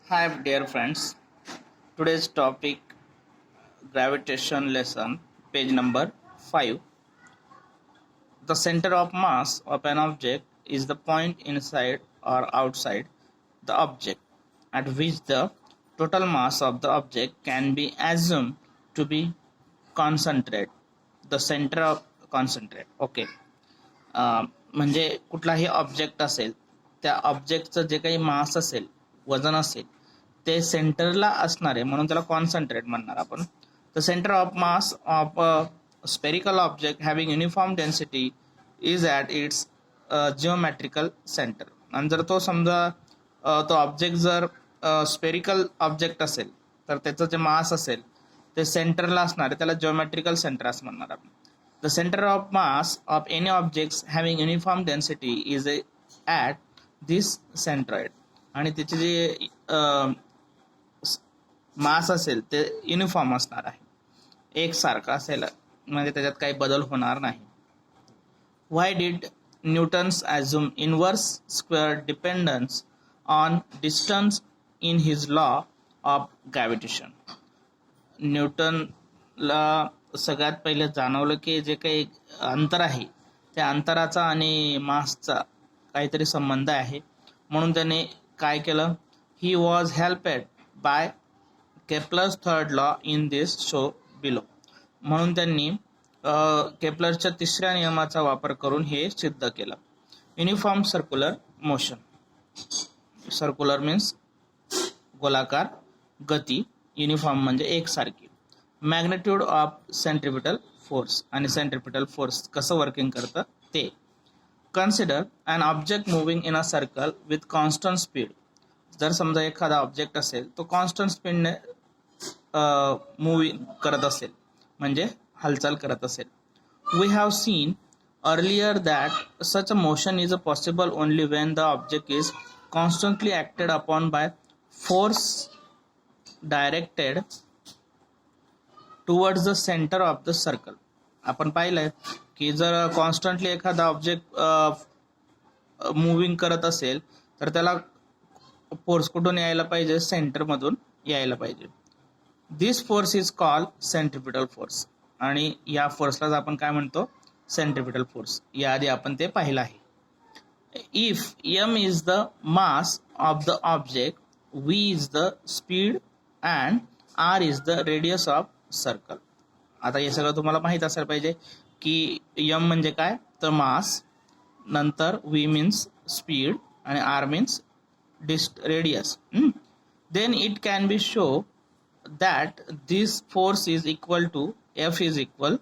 Hi, dear friends. Today's topic gravitation lesson, page number 5. The center of mass of an object is the point inside or outside the object at which the total mass of the object can be assumed to be concentrated. The center of concentrate. Okay. म्हणजे कुठलाही object असेल त्या ऑब्जेक्टचं जे काही मास असेल वजन असेल ते सेंटरला असणार आहे म्हणून त्याला कॉन्सन्ट्रेट म्हणणार आपण. The centre of mass of a spherical object having uniform density is at its geometrical centre. आणि जर तो समजा तो ऑब्जेक्ट जर स्पेरिकल ऑब्जेक्ट असेल तर त्याचं जे मास असेल ते सेंटरला असणार आहे त्याला जिओमॅट्रिकल सेंटर असं म्हणणार आपण. The center of mass of any objects having uniform density is at this centroid. आणि त्याचे जे मास असेल ते युनिफॉर्म असणार आहे, एकसारखं असेल, म्हणजे त्याच्यात काही बदल होणार नाही. Why did Newton's assume inverse square dependence on distance in his law of gravitation? न्यूटनला सगळ्यात पहिले जाणवलं की जे काही अंतर आहे त्या अंतराचा आणि मासचा काहीतरी संबंध आहे, म्हणून त्याने काय केलं, he was helped by Kepler's third law in this show below. म्हणून त्यांनी केप्लरच्या तिसऱ्या नियमाचा वापर करून हे सिद्ध केलं. Uniform circular motion. Circular means गोलाकार गती, युनिफॉर्म म्हणजे एकसारखी. मॅग्नेट्यूड ऑफ सेंट्रिपिटल फोर्स आणि सेंट्रिपिटल फोर्स कसं वर्किंग करतं ते. Consider an object moving in a circle with constant speed. जर समजा एखादा ऑब्जेक्ट असेल तो कॉन्स्टंट स्पीडने मूव्हिंग करत असेल म्हणजे हालचाल करत असेल. We have seen earlier that such a motion is a possible only when the object is constantly acted upon by force directed towards the centre of the circle. आपण पाहिलंय की जर कॉन्स्टंटली एखादा ऑब्जेक्ट मुव्हिंग करत असेल तर त्याला force कुठून यायला पाहिजे, सेंटरमधून यायला पाहिजे. This force is called centripetal force. आणि या फोर्सलाच आपण काय म्हणतो, सेंट्रिपिटल फोर्स. याआधी आपण ते पाहिलं आहे. If M is the mass of the object, V is the speed and R is the radius of circle. आता हे सगळं तुम्हाला माहित असायला पाहिजे की यम म्हणजे काय तर मास, नंतर व्ही मीन्स स्पीड आणि R means radius. Then it can be show that this force is equal to F is equal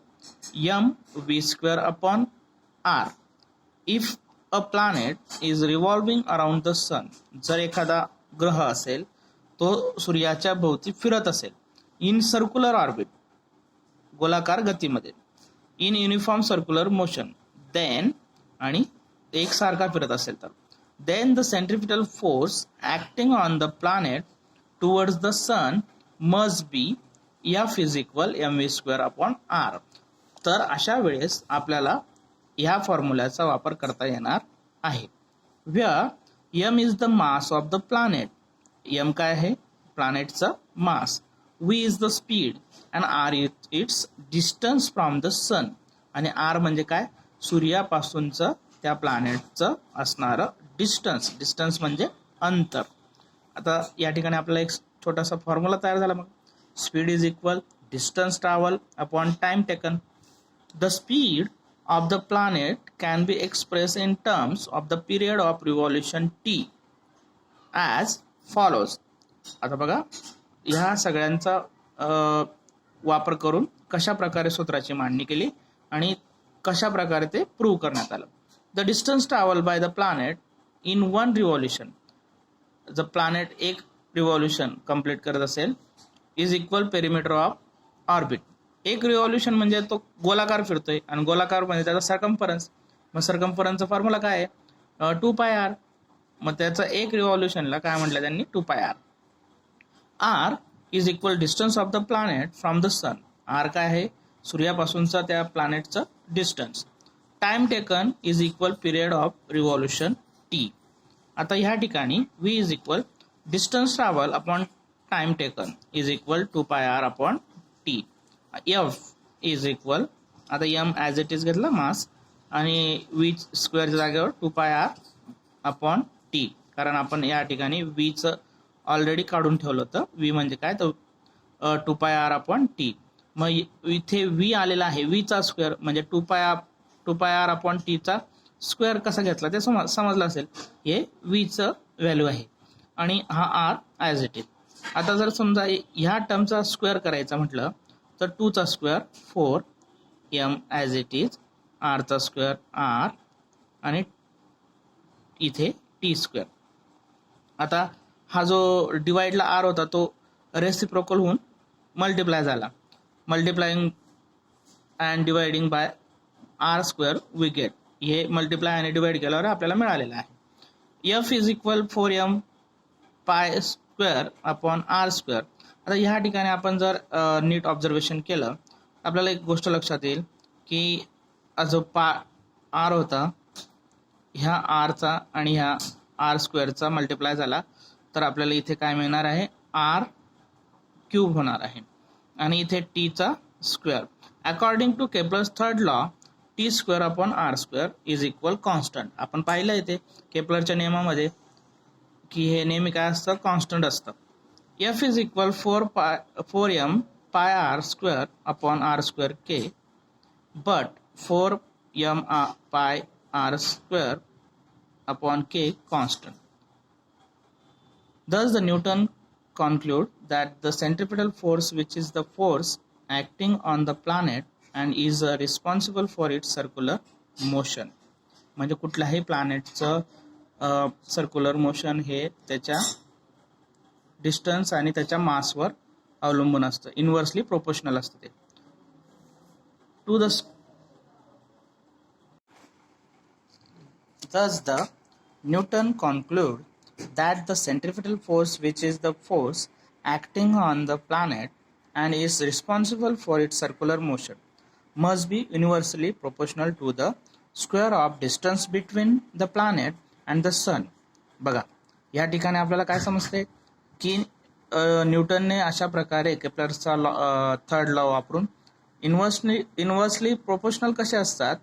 M V square upon R. If a planet is revolving around the sun. जर एखादा ग्रह असेल तो सूर्याच्या भोवती फिरत असेल इन सर्क्युलर ऑर्बिट, गोलाकार गतीमध्ये, in uniform circular motion, then आणि एकसारखा फिरत असेल तर, then the centripetal force acting on the planet towards the sun must be F is equal M V square upon R. तर अशा वेळेस आपल्याला ह्या फॉर्म्युल्याचा वापर करता येणार आहे. Where M is the mass of the planet. M काय आहे, प्लॅनेटचं मास. V is the speed and R is its distance from the sun. आणि R म्हणजे काय, सूर्यापासूनचं त्या प्लॅनेटचं असणारं डिस्टन्स. डिस्टन्स म्हणजे अंतर. आता या ठिकाणी आपल्याला एक छोटासा फॉर्म्युला तयार झाला. मग speed is equal distance travel upon time taken. The speed of the planet can be express in terms of the period of revolution T as follows. आता बघा ह्या सगळ्यांचा वापर करून कशा प्रकारे सूत्राची मांडणी केली आणि कशा प्रकारे ते प्रूव्ह करण्यात आलं. The distance travel by the planet in one revolution. जर प्लॅनेट एक रिव्हॉल्युशन कंप्लीट करत असेल is equal perimeter of orbit. एक रिव्हॉल्युशन म्हणजे तो गोलाकार फिरतोय आणि गोलाकार म्हणजे त्याचा सर्कम्फरन्स. मग सर्कम्फरन्सचा फॉर्म्युला काय आहे, 2πr. मग त्याचं एक रिव्हॉल्युशनला काय म्हटलं त्यांनी, 2πr. R is equal distance of the planet from the sun. R काय आहे, सूर्यापासूनचा त्या प्लॅनेटचं distance. Time taken is equal period of revolution T. आता ह्या ठिकाणी V is equal distance travel upon time taken is equal to pi R upon T. F is equal, आता M as it is घेतलं mass, आणि V स्क्वेअरच्या जागेवर 2 पाय R upon T, कारण आपण या ठिकाणी व्हीचं ऑलरेडी काढून ठेवलं होतं. व्ही म्हणजे काय, तर 2 पाय आर अपॉन टी. मग इथे व्ही आलेला आहे, व्हीचा स्क्वेअर म्हणजे 2 पाय आर अपॉन टीचा स्क्वेअर कसा घेतला ते समजलं असेल. हे व्हीचं व्हॅल्यू आहे आणि हा आर ॲज इट इज. आता जर समजा ह्या टर्मचा स्क्वेअर करायचा म्हटलं तर 2चा square 4, M as it is, आरचा स्क्वेअर आर, आणि इथे टी स्क्वेअर. आता हा जो डिवाइडला आर होता तो रेसिप्रोकल होऊन मल्टिप्लाय झाला. Multiplying and dividing by R square we get, हे मल्टिप्लाय आणि डिवाइड केल्यावर आपल्याला मिळालेलं आहे. F is equal 4m pi square upon R square. आता ह्या ठिकाणी आपण जर नीट ऑब्झर्वेशन केलं आपल्याला एक गोष्ट लक्षात येईल की जो आर होता ह्या आरचा आणि ह्या आर स्क्वेअरचा मल्टिप्लाय झाला तर आपल्याला इथे काय मिळणार आहे, आर क्यूब होणार आहे, आणि इथे टीचा square. According to Kepler's third law, T square upon R square is equal constant. आपण पाहिलं इथे केपलरच्या नियमामध्ये की हे नेहमी काय असतं, कॉन्स्टंट असतं. F is equal 4m pi R square upon R square K, but 4m pi R square upon k constant. Thus the Newton conclude that the centripetal force, which is the force acting on the planet and is responsible for its circular motion, म्हणजे कुठल्याही प्लॅनेटचं circular motion हे त्याच्या distance आणि त्याच्या मासवर अवलंबून असतं, inversely proportional असतं ते. To the Thus, the Newton conclude that the centripetal force, which is the force acting on the planet and is responsible for its circular motion, must be universally proportional to the square of distance between the planet and the sun. बघा, या ठिकाणी आपल्याला काय समजते की न्यूटनने अशा प्रकारे केपलरचा third law वापरून इन्व्हर्सली प्रोपोर्शनल कसे असतात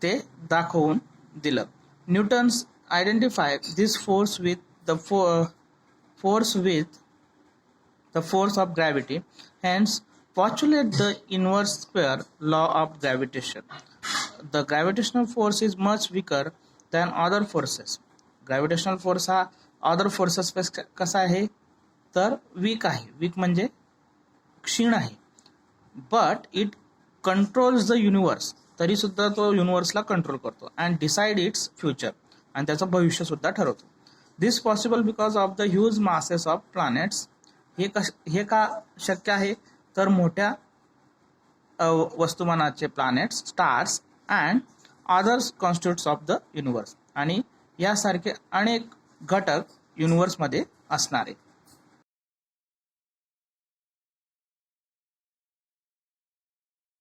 ते दाखवून दिलं. Newton's identify this force with the force of gravity, hence postulate the inverse square law of gravitation. The gravitational force is much weaker than other forces. Gravitational force हा other forces कसा आहे तर weak आहे, weak म्हणजे क्षीण आहे. But it controls the universe, तरी सुद्धा तो युनिवर्सला कंट्रोल करतो, अँड डिसाइड इट्स फ्युचर, आणि त्याचं भविष्य सुद्धा ठरवतो. This possible because of the huge masses of planets. हे का शक्य आहे तर मोठ्या वस्तुमानाचे planets, stars and others constitutes of the universe, आणि यासारखे अनेक घटक युनिवर्समध्ये असणारे.